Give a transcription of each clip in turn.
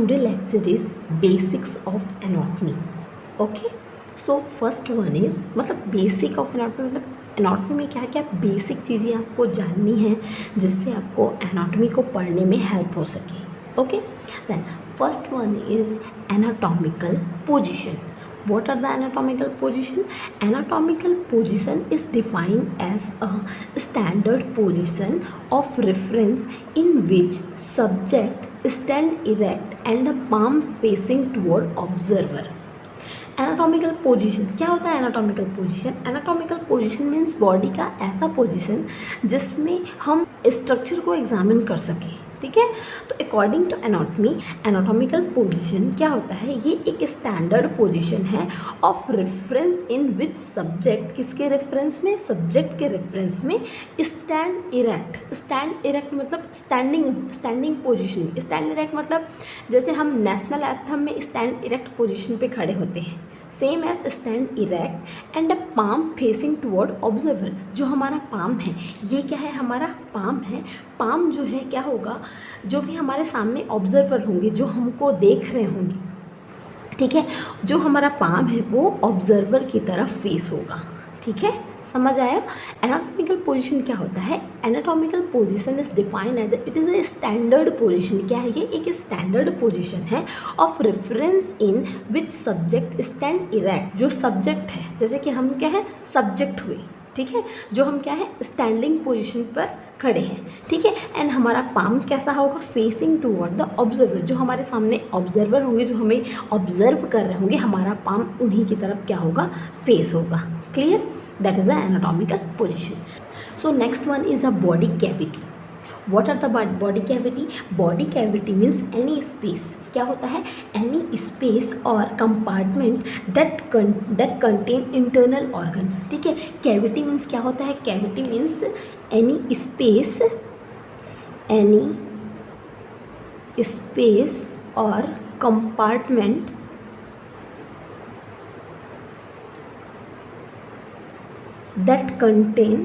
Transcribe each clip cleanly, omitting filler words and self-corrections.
today lecture is basics of anatomy. Okay, so first one is मतलब basic of anatomy मतलब anatomy में क्या क्या बेसिक चीज़ें आपको जाननी है जिससे आपको anatomy को पढ़ने में हेल्प हो सके. Okay, then first one is anatomical position. What are the anatomical position? Anatomical position is defined as a standard position of reference in which subject stand erect and a palm facing toward observer. Anatomical position क्या होता है? Anatomical position, anatomical position means body का ऐसा position जिसमें हम structure को examine कर सकें. ठीक है, तो according to anatomy anatomical position क्या होता है? ये एक स्टैंडर्ड पोजीशन है of reference in which subject, किसके रेफरेंस में? सब्जेक्ट के रेफरेंस में स्टैंड इरेक्ट. स्टैंड इरेक्ट मतलब स्टैंडिंग पोजीशन. स्टैंड इरेक्ट मतलब जैसे हम नेशनल एंथम में स्टैंड इरेक्ट पोजीशन पे खड़े होते हैं, same as stand erect and a palm facing toward observer. जो हमारा पाम है ये क्या है? हमारा पाम है. पाम जो है क्या होगा? जो भी हमारे सामने ऑब्जर्वर होंगे, जो हमको देख रहे होंगे, ठीक है, जो हमारा पाम है वो ऑब्जर्वर की तरफ फेस होगा. ठीक है, समझ आया? एनाटॉमिकल पोजीशन क्या होता है? Anatomical position is defined as it is a standard position. क्या है ये? एक स्टैंडर्ड पोजीशन है of reference in which subject stand erect. जो सब्जेक्ट है, जैसे कि हम क्या है? सब्जेक्ट हुए. ठीक है, जो हम क्या है? स्टैंडिंग पोजीशन पर खड़े हैं. ठीक है, एंड हमारा पाम कैसा होगा? Facing toward the observer. जो हमारे सामने ऑब्जर्वर होंगे, जो हमें ऑब्जर्व कर रहे होंगे, हमारा पाम उन्हीं की तरफ क्या होगा? फेस होगा. Clear? That is the anatomical position. So next one is a body cavity. What are the body cavity? Body cavity means any space. क्या होता है? Any space or compartment that contain internal organ. ठीक है, cavity means क्या होता है? Cavity means any space or compartment that contain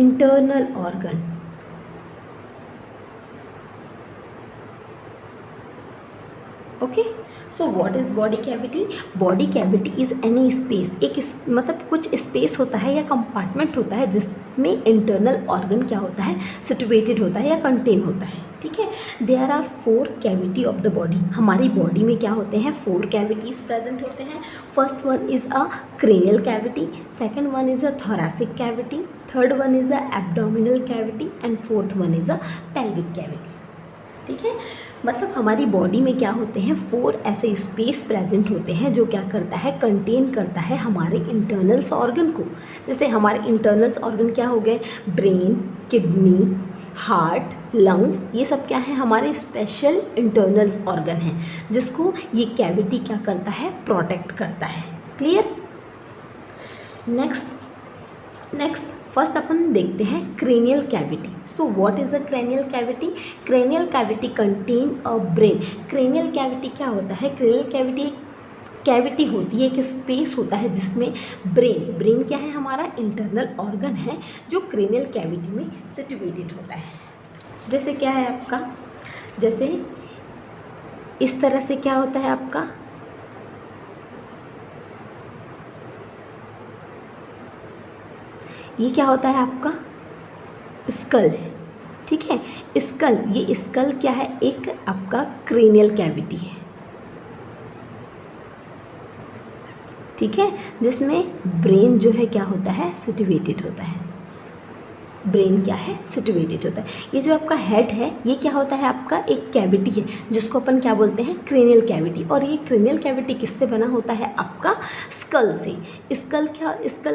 internal organ. Okay, so what is body cavity? Body cavity is any space. एक मतलब कुछ space होता है या कंपार्टमेंट होता है जिसमें इंटरनल ऑर्गन क्या होता है? सिचुएटेड होता है या कंटेन होता है. ठीक है, there are 4 cavity of the body. हमारी बॉडी में क्या होते हैं? 4 कैविटीज़ प्रेजेंट होते हैं. First one is a cranial cavity, second one is a thoracic cavity, third one is a abdominal cavity and fourth one is a pelvic cavity. ठीक है, मतलब हमारी बॉडी में क्या होते हैं? 4 ऐसे स्पेस प्रेजेंट होते हैं जो क्या करता है? कंटेन करता है हमारे इंटरनल्स ऑर्गन को. जैसे हमारे इंटरनल्स ऑर्गन क्या हो गए? ब्रेन, किडनी, हार्ट, लंग्स, ये सब क्या है? हमारे स्पेशल इंटरनल्स ऑर्गन हैं जिसको ये कैविटी क्या करता है? प्रोटेक्ट करता है. क्लियर? नेक्स्ट फर्स्ट अपन देखते हैं cranial cavity. So what is a cranial cavity? Cranial cavity contain a brain. Cranial cavity क्या होता है? क्रेनियल कैविटी होती है, एक स्पेस होता है जिसमें ब्रेन क्या है? हमारा इंटरनल ऑर्गन है जो क्रेनियल कैविटी में सिचुएटेड होता है. जैसे क्या है आपका? जैसे इस तरह से क्या होता है आपका? ये क्या होता है आपका? स्कल है. ठीक है, स्कल, ये स्कल क्या है? एक आपका क्रेनियल कैविटी है. ठीक है, जिसमें ब्रेन जो है क्या होता है? सिचुएटेड होता है. ब्रेन क्या है? सिचुएटेड होता है. ये जो आपका हेड है ये क्या होता है? आपका एक कैविटी है जिसको अपन क्या बोलते हैं? Cranial cavity. और ये क्रेनियल कैविटी किससे बना होता है? आपका स्कल से. स्कल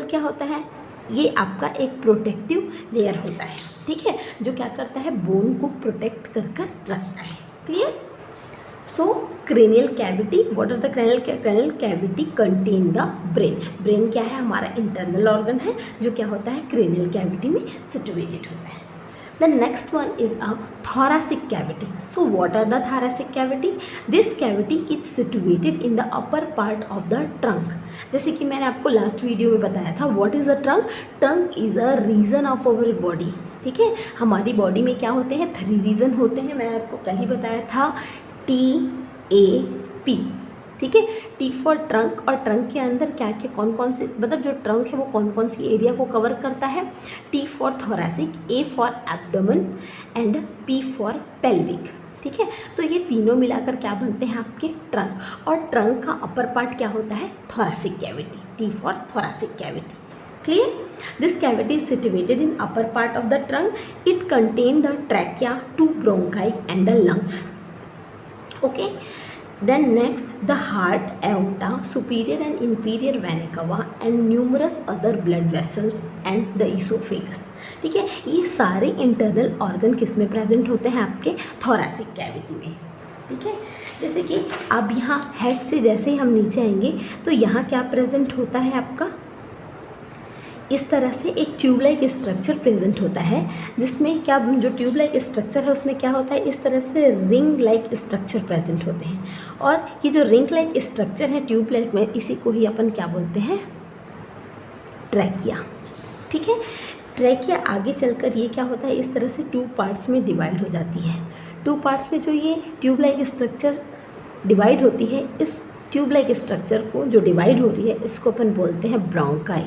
क्या होता है? ये आपका एक प्रोटेक्टिव लेयर होता है. ठीक है, जो क्या करता है? बोन को प्रोटेक्ट कर रखता है. Clear? So cranial cavity, what are the cranial cavity contain the brain. Brain क्या है? हमारा इंटरनल ऑर्गन है जो क्या होता है? क्रेनियल कैविटी में सिचुएटेड होता है. The next one is a thoracic cavity. So what are the thoracic cavity? This cavity is situated in the upper part of the trunk. जैसे कि मैंने आपको लास्ट वीडियो में बताया था, what is a trunk? Trunk is a region of our body. ठीक है, हमारी बॉडी में क्या होते हैं, 3 रीजन होते हैं, मैंने आपको कल ही बताया था, TAP, ठीक है, T फॉर ट्रंक, और ट्रंक के अंदर क्या क्या कौन कौन से, मतलब जो ट्रंक है वो कौन कौन सी एरिया को कवर करता है, T for thoracic, A for abdomen and P for pelvic, ठीक है। तो ये तीनों मिलाकर क्या बनते हैं आपके ट्रंक, और ट्रंक का अपर पार्ट क्या होता है, thoracic cavity, T for thoracic cavity, clear? This cavity is situated in upper part of the trunk. It contains the trachea, 2 bronchi and the lungs. Okay. Then next, the heart, aorta, superior and inferior vena cava and numerous other blood vessels and the esophagus. ठीक है, ये सारे internal organ किस में present होते हैं, आपके thoracic cavity में, ठीक है। जैसे कि अब यहाँ हेड से जैसे ही हम नीचे आएंगे तो यहाँ क्या प्रेजेंट होता है आपका, इस तरह से एक ट्यूब लाइक स्ट्रक्चर प्रेजेंट होता है, जिसमें क्या, जो ट्यूब लाइक स्ट्रक्चर है उसमें क्या होता है, इस तरह से रिंग लाइक स्ट्रक्चर प्रेजेंट होते हैं, और ये जो रिंग लाइक स्ट्रक्चर है ट्यूब लाइक में, इसी को ही अपन क्या बोलते हैं, ट्रैकिया, ठीक है। ट्रैकिया आगे चलकर ये क्या होता है, इस तरह से 2 पार्ट्स में डिवाइड हो जाती है। 2 पार्ट्स में जो ये ट्यूब लाइक स्ट्रक्चर डिवाइड होती है, इस ट्यूब लाइक स्ट्रक्चर को जो डिवाइड हो रही है इसको अपन बोलते हैं ब्रोंकाई,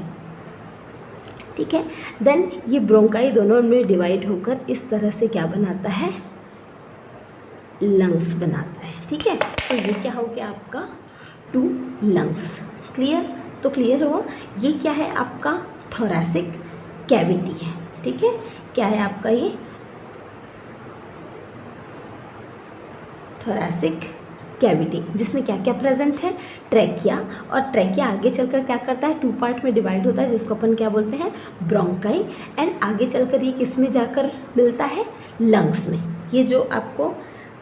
ठीक है। देन ये ब्रोंकाई दोनों में डिवाइड होकर इस तरह से क्या बनाता है, लंग्स बनाता है, ठीक है। तो ये क्या हो गया आपका 2 लंग्स, क्लियर? तो क्लियर हुआ, ये क्या है आपका थोरैसिक कैविटी है, ठीक है। क्या है आपका ये थोरैसिक कैविटी, जिसमें क्या क्या प्रेजेंट है, ट्रैकिया, और ट्रैकिया आगे चलकर क्या करता है, 2 पार्ट में डिवाइड होता है, जिसको अपन क्या बोलते हैं, ब्रोंकाई, एंड आगे चलकर ये किस में जाकर मिलता है, लंग्स में। ये जो आपको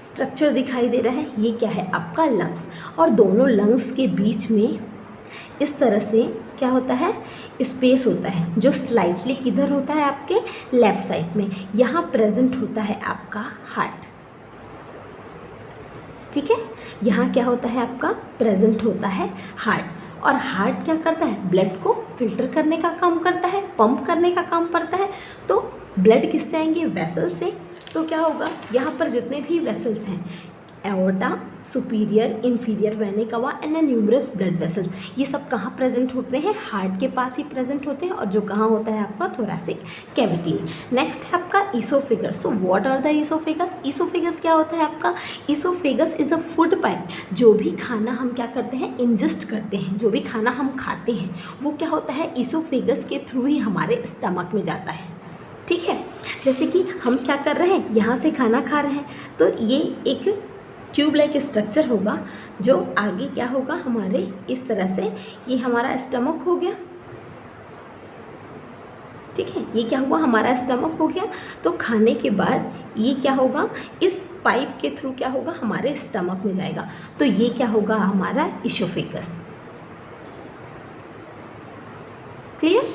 स्ट्रक्चर दिखाई दे रहा है ये क्या है आपका लंग्स, और दोनों लंग्स के बीच में इस तरह से क्या होता है, स्पेस होता है, जो स्लाइटली किधर होता है, आपके लेफ्ट साइड में, यहाँ प्रेजेंट होता है आपका हार्ट, ठीक है। यहाँ क्या होता है आपका, प्रेजेंट होता है हार्ट, और हार्ट क्या करता है, ब्लड को फिल्टर करने का काम करता है, पंप करने का काम करता है। तो ब्लड किससे आएंगे, वेसल से। तो क्या होगा, यहाँ पर जितने भी वेसल्स हैं, एओर्टा, सुपीरियर, इंफीरियर वेना कवा एंड न्यूमरस ब्लड वेसल्स, ये सब कहाँ प्रेजेंट होते हैं, हार्ट के पास ही प्रेजेंट होते हैं, और जो कहाँ होता है आपका थोरैसिक कैविटी में। नेक्स्ट है आपका oesophagus. So what are the oesophagus? Oesophagus क्या होता है आपका, oesophagus is a food pipe. जो भी खाना हम क्या करते हैं, इंजेस्ट करते हैं, जो भी खाना हम खाते हैं वो क्या होता है, ईसोफेगस के थ्रू ही हमारे स्टमक में जाता है, ठीक है। जैसे कि हम क्या कर रहे हैं, यहाँ से खाना खा रहे हैं, तो ये एक ट्यूब लाइक स्ट्रक्चर होगा, जो आगे क्या होगा हमारे इस तरह से, ये हमारा स्टमक हो गया, ठीक है। ये क्या हुआ, हमारा स्टमक हो गया। तो खाने के बाद ये क्या होगा, इस पाइप के थ्रू क्या होगा, हमारे स्टमक में जाएगा। तो ये क्या होगा, हमारा ईसोफेगस, क्लियर?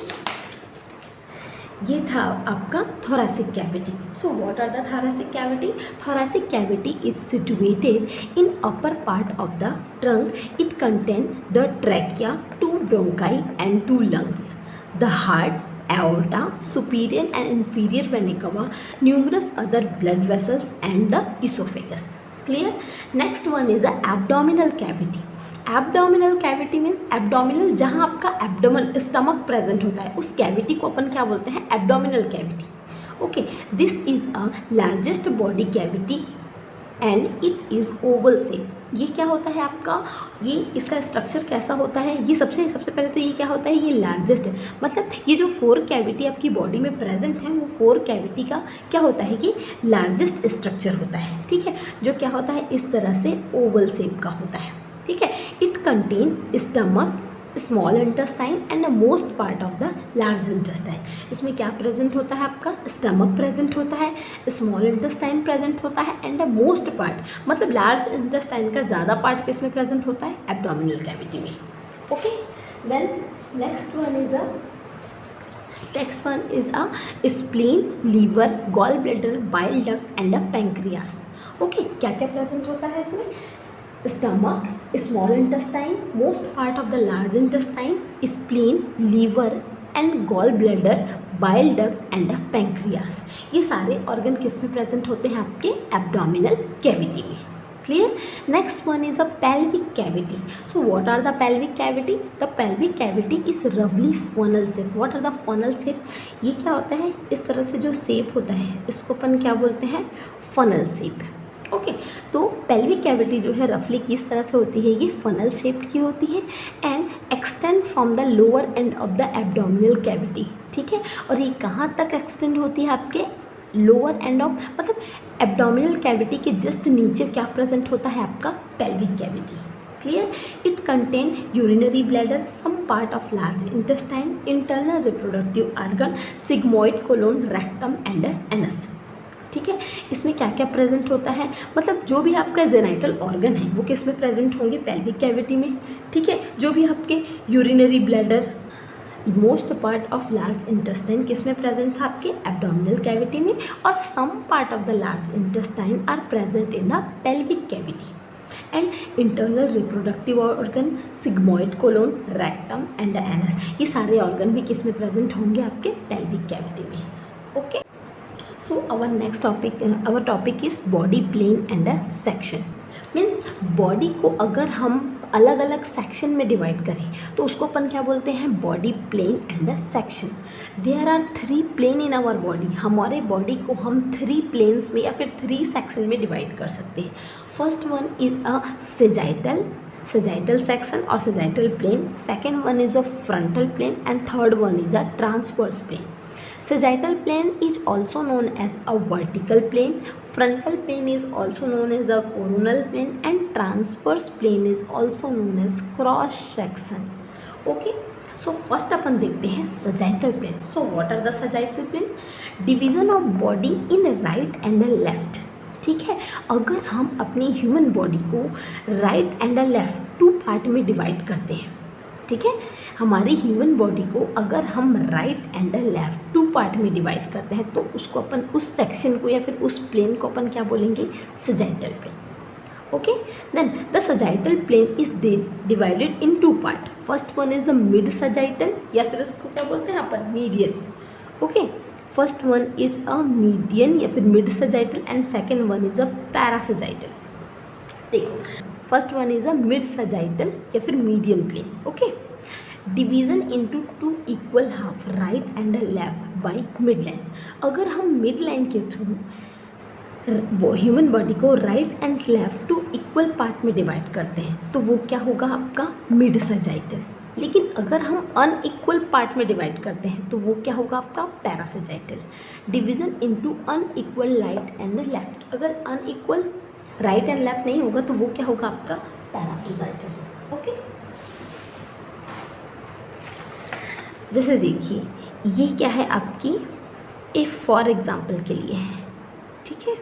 ये था आपका thoracic cavity. So what are the thoracic cavity? Thoracic cavity is situated in upper part of the trunk. It contain the trachea, 2 bronchi and 2 lungs, the heart, aorta, superior and inferior vena cava, numerous other blood vessels and the esophagus. Clear? Next one is the abdominal cavity. Abdominal cavity means abdominal, जहाँ आपका abdomen stomach present होता है उस cavity को अपन क्या बोलते हैं, abdominal cavity. Okay, this is a largest body cavity and it is Oval shape. ये क्या होता है आपका, ये इसका स्ट्रक्चर कैसा होता है, ये सबसे पहले तो ये क्या होता है, ये लार्जेस्ट है, मतलब ये जो 4 कैविटी आपकी बॉडी में प्रेजेंट है वो 4 कैविटी का क्या होता है कि लार्जेस्ट स्ट्रक्चर होता है, ठीक है, जो क्या होता है इस तरह से ओवल शेप का होता है, ठीक है। It contain stomach, small intestine and the most part of the large intestine. इसमें क्या प्रेजेंट होता है आपका, स्टमक प्रेजेंट होता है, स्मॉल इंटेस्टाइन प्रेजेंट होता है एंड द मोस्ट पार्ट, मतलब लार्ज इंटेस्टाइन का ज़्यादा पार्ट किसमें प्रेजेंट होता है, एब्डोमिनल कैविटी में। Okay, then next one is a spleen, liver, gall bladder, bile duct and a pancreas. Okay, क्या क्या प्रेजेंट होता है इसमें, stomach, small intestine, most part of the large intestine, spleen, liver, and gall bladder, bile duct and pancreas. ये सारे organ किस में present होते हैं? आपके एब्डोमिनल कैविटी में। Clear? Next one is a pelvic cavity. So what are the pelvic cavity? The pelvic cavity is roughly funnel shape. What are the funnel shape? ये क्या होता है? इस तरह से जो शेप होता है इसको अपन क्या बोलते हैं? Funnel shape. ओके, तो पेल्विक कैविटी जो है रफली किस तरह से होती है? ये फनल शेप की होती है and extend from the lower end of the abdominal cavity. ठीक है, और ये कहाँ तक एक्सटेंड होती है? आपके लोअर एंड ऑफ, मतलब एब्डोमिनल कैविटी के जस्ट नीचे क्या प्रेजेंट होता है? आपका pelvic cavity. Clear? It contain urinary bladder, some part of large intestine, internal reproductive organ, sigmoid colon, rectum and anus. ठीक है, इसमें क्या क्या प्रेजेंट होता है? मतलब जो भी आपका जेनाइटल ऑर्गन है वो किस में प्रेजेंट होंगे? पेल्विक कैविटी में। ठीक है, जो भी आपके urinary bladder, most part of large intestine किस में प्रेजेंट था? आपके एब्डोमिनल कैविटी में, और some part of the large intestine are present in the pelvic cavity and internal reproductive organ, sigmoid colon, rectum and anus, ये सारे organ भी किस में प्रेजेंट होंगे? आपके पेल्विक कैविटी में। Okay, so our topic is body plane and a section. Means body को अगर हम अलग अलग सेक्शन में डिवाइड करें तो उसको अपन क्या बोलते हैं? Body plane and a section. There are 3 plane in our body. हमारे बॉडी को हम 3 प्लेन्स में या फिर 3 सेक्शन में डिवाइड कर सकते हैं। First one is a sagittal section और sagittal plane, second one is a frontal plane and third one is a transverse plane. Sagittal plane is also known as a vertical plane, frontal plane is also known as a coronal plane and transverse plane is also known as cross section. Okay, so first अपन देखते हैं sagittal plane. So what are the sagittal plane? Division of body in right and left. ठीक है, अगर हम अपनी human body को right and left 2 part में divide करते हैं, ठीक है, हमारी ह्यूमन बॉडी को अगर हम राइट एंड लेफ्ट 2 पार्ट में डिवाइड करते हैं तो उसको अपन, उस सेक्शन को या फिर उस प्लेन को अपन क्या बोलेंगे? Sagittal plane. Okay, then the sagittal plane is divided in 2 part. First one is the mid sagittal, या फिर इसको क्या बोलते हैं अपन? Median. Okay, first one is a median या फिर mid sagittal and second one is a parasagittal. देखो, first one is a mid sagittal या फिर median plane. Okay, division into 2 equal half, right and left by mid line. अगर हम mid line के through human body को right and left 2 equal part में divide करते हैं तो वो क्या होगा? आपका मिड सजाइटल। लेकिन अगर हम अनइक्वल पार्ट में डिवाइड करते हैं तो वो क्या होगा? आपका parasagittal. Division into unequal right and left, अगर अनइक्वल राइट एंड लेफ्ट नहीं होगा तो वो क्या होगा? आपका पैरासजाइटल। ओके, जैसे देखिए ये क्या है? आपकी ए फॉर एग्जाम्पल के लिए है। ठीक है,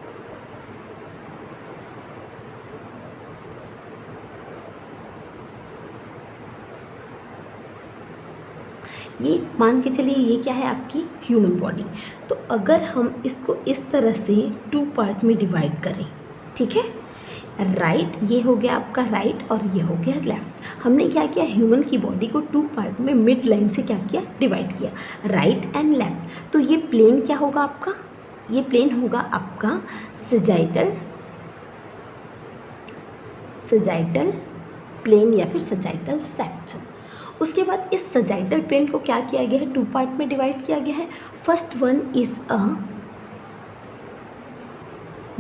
ये मान के चलिए ये क्या है? आपकी ह्यूमन बॉडी। तो अगर हम इसको इस तरह से 2 पार्ट में डिवाइड करें, ठीक है, राइट, ये हो गया आपका राइट और ये हो गया लेफ्ट। हमने क्या किया? ह्यूमन की बॉडी को 2 पार्ट में मिड लाइन से क्या किया? डिवाइड किया, राइट एंड लेफ्ट। तो ये प्लेन क्या होगा आपका? ये प्लेन होगा आपका सजाइटल प्लेन या फिर सजाइटल सेक्शन। उसके बाद इस सजाइटल प्लेन को क्या किया गया है? 2 पार्ट में डिवाइड किया गया है। First one is a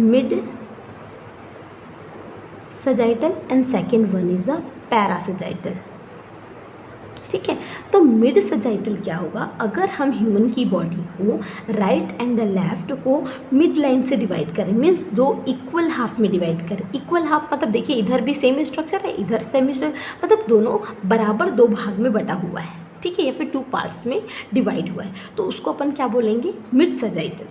mid sagittal and second one is a parasagittal. ठीक है, तो मिड सजाइटल क्या होगा? अगर हम ह्यूमन की बॉडी को राइट एंड लेफ्ट को मिड लाइन से डिवाइड करें, मीन्स 2 इक्वल हाफ में डिवाइड करें। इक्वल हाफ मतलब देखिए इधर भी सेम स्ट्रक्चर है, इधर सेम स्ट्रक्चर, मतलब दोनों बराबर 2 भाग में बटा हुआ है। ठीक है, या फिर 2 पार्ट्स में डिवाइड हुआ है, तो उसको अपन क्या बोलेंगे? Mid sagittal.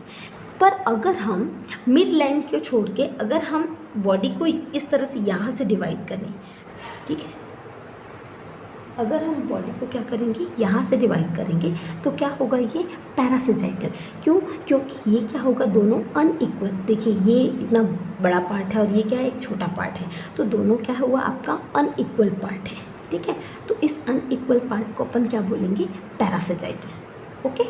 पर अगर हम मिड लाइन को छोड़ के अगर हम बॉडी को इस तरह से यहाँ से डिवाइड करें, ठीक है, अगर हम बॉडी को क्या करेंगे? यहाँ से डिवाइड करेंगे तो क्या होगा? ये पैरासजाइटल। क्यों? क्योंकि ये क्या होगा? दोनों अनइक्वल। देखिए ये इतना बड़ा पार्ट है और ये क्या है? एक छोटा पार्ट है, तो दोनों क्या हुआ? आपका अनइक्वल पार्ट है। ठीक है। तो इस अनइक्वल पार्ट को अपन क्या बोलेंगे, parasagittal. Okay,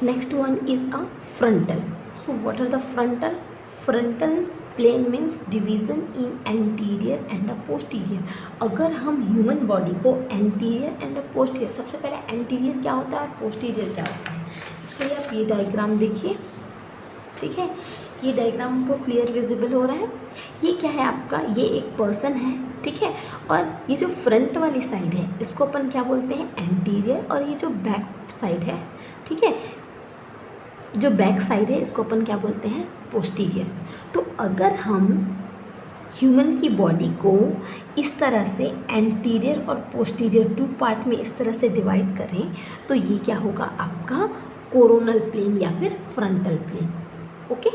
next one is a frontal. So what are the frontal? Frontal plane means division in anterior and a posterior. अगर हम ह्यूमन बॉडी को एंटीरियर एंड अ पोस्टीरियर, सबसे पहले एंटीरियर क्या होता है और पोस्टीरियर क्या होता है, इसके लिए आप ये डायग्राम देखिए, ठीक है। ये डायग्राम हमको क्लियर विजिबल हो रहा है। ये क्या है आपका, ये एक पर्सन है, ठीक है। और ये जो फ्रंट वाली साइड है इसको अपन क्या बोलते हैं, एंटीरियर, और ये जो बैक साइड है, ठीक है, जो बैक साइड है इसको अपन क्या बोलते हैं, पोस्टीरियर। तो अगर हम ह्यूमन की बॉडी को इस तरह से एंटीरियर और पोस्टीरियर 2 पार्ट में इस तरह से डिवाइड करें तो ये क्या होगा आपका कोरोनल प्लेन या फिर frontal plane. Okay,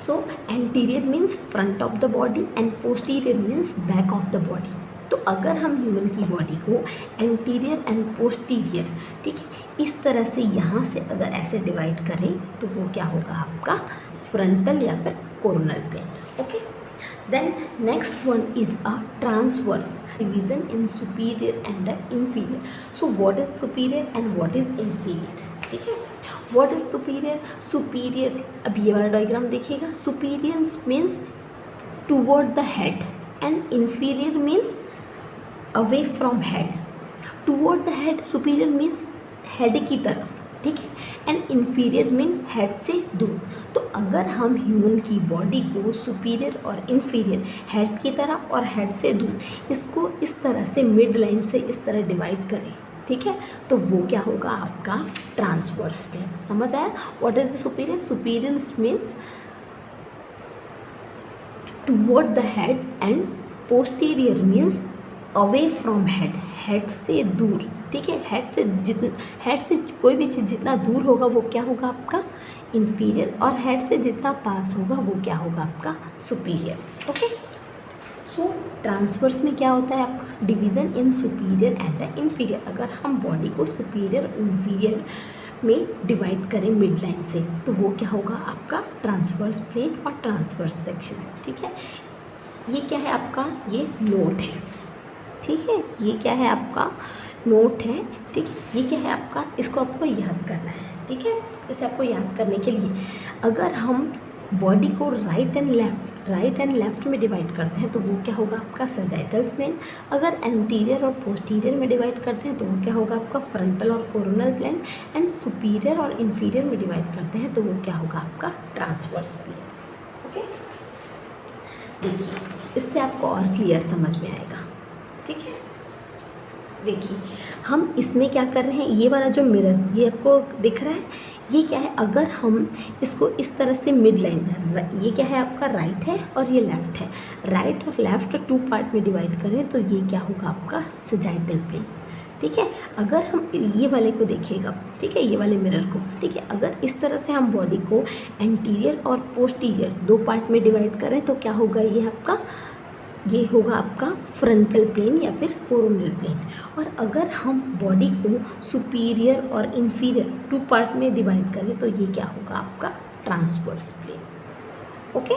so anterior means front of the body and posterior means back of the body. तो अगर हम ह्यूमन की बॉडी को एंटीरियर एंड पोस्टीरियर, ठीक है, इस तरह से यहाँ से अगर ऐसे डिवाइड करें तो वो क्या होगा आपका फ्रंटल या फिर coronal plane. Okay, then next one is a transverse division in superior and inferior. So what is superior and what is inferior, ठीक है। What is superior? सुपीरियर, अब ये वाला डायग्राम देखिएगा, superior means toward the head and inferior means away from head. Toward the head superior means head की तरफ, ठीक है, एंड इंफीरियर मीन हेड से दूर। तो अगर हम ह्यूमन की बॉडी को सुपीरियर और इंफीरियर, हेड की तरफ और हेड से दूर, इसको इस तरह से मिड लाइन से इस तरह डिवाइड करें, ठीक है, तो वो क्या होगा आपका ट्रांसवर्स प्लेन। समझ आया? What is the superior? Superior means toward the head and posterior means away from head, head से दूर, ठीक है। हेड से कोई भी चीज़ जितना दूर होगा वो क्या होगा आपका इंफीरियर, और हेड से जितना पास होगा वो क्या होगा आपका सुपीरियर। ओके, सो ट्रांसवर्स में क्या होता है आपका division in superior and inferior. अगर हम बॉडी को सुपीरियर इंफीरियर में डिवाइड करें मिड लाइन से तो वो क्या होगा आपका ट्रांसवर्स प्लेन और ट्रांसवर्स सेक्शन, ठीक है। ये क्या है आपका, ये नोट है, ठीक है, ये क्या है आपका नोट है, ठीक है। ये क्या है आपका, इसको आपको याद करना है, ठीक है। इसे आपको याद करने के लिए अगर हम बॉडी को राइट एंड लेफ्ट में डिवाइड करते हैं तो वो क्या होगा आपका सजाइटल प्लेन। अगर एंटीरियर और पोस्टीरियर में डिवाइड करते हैं तो वो क्या होगा आपका फ्रंटल और कोरोनल प्लेन। एंड सुपीरियर और इंफीरियर में डिवाइड करते हैं तो वो क्या होगा आपका ट्रांसवर्स प्लेन। ओके, देखिए इससे आपको और क्लियर समझ में आएगा, ठीक है। देखिए हम इसमें क्या कर रहे हैं, ये वाला जो मिरर ये आपको दिख रहा है, ये क्या है, अगर हम इसको इस तरह से मिड लाइन, ये क्या है आपका राइट है और ये लेफ़्ट है, राइट और लेफ़्ट 2 पार्ट में डिवाइड करें तो ये क्या होगा आपका सजाइटल प्लेन, ठीक है। अगर हम ये वाले को देखिएगा, ठीक है, ये वाले मिरर को, ठीक है, अगर इस तरह से हम बॉडी को एंटीरियर और पोस्टीरियर 2 पार्ट में डिवाइड करें तो क्या होगा, ये होगा आपका फ्रंटल प्लेन या फिर कोरोनल प्लेन। और अगर हम बॉडी को सुपीरियर और इंफीरियर 2 पार्ट में डिवाइड करें तो ये क्या होगा आपका ट्रांसवर्स प्लेन। ओके।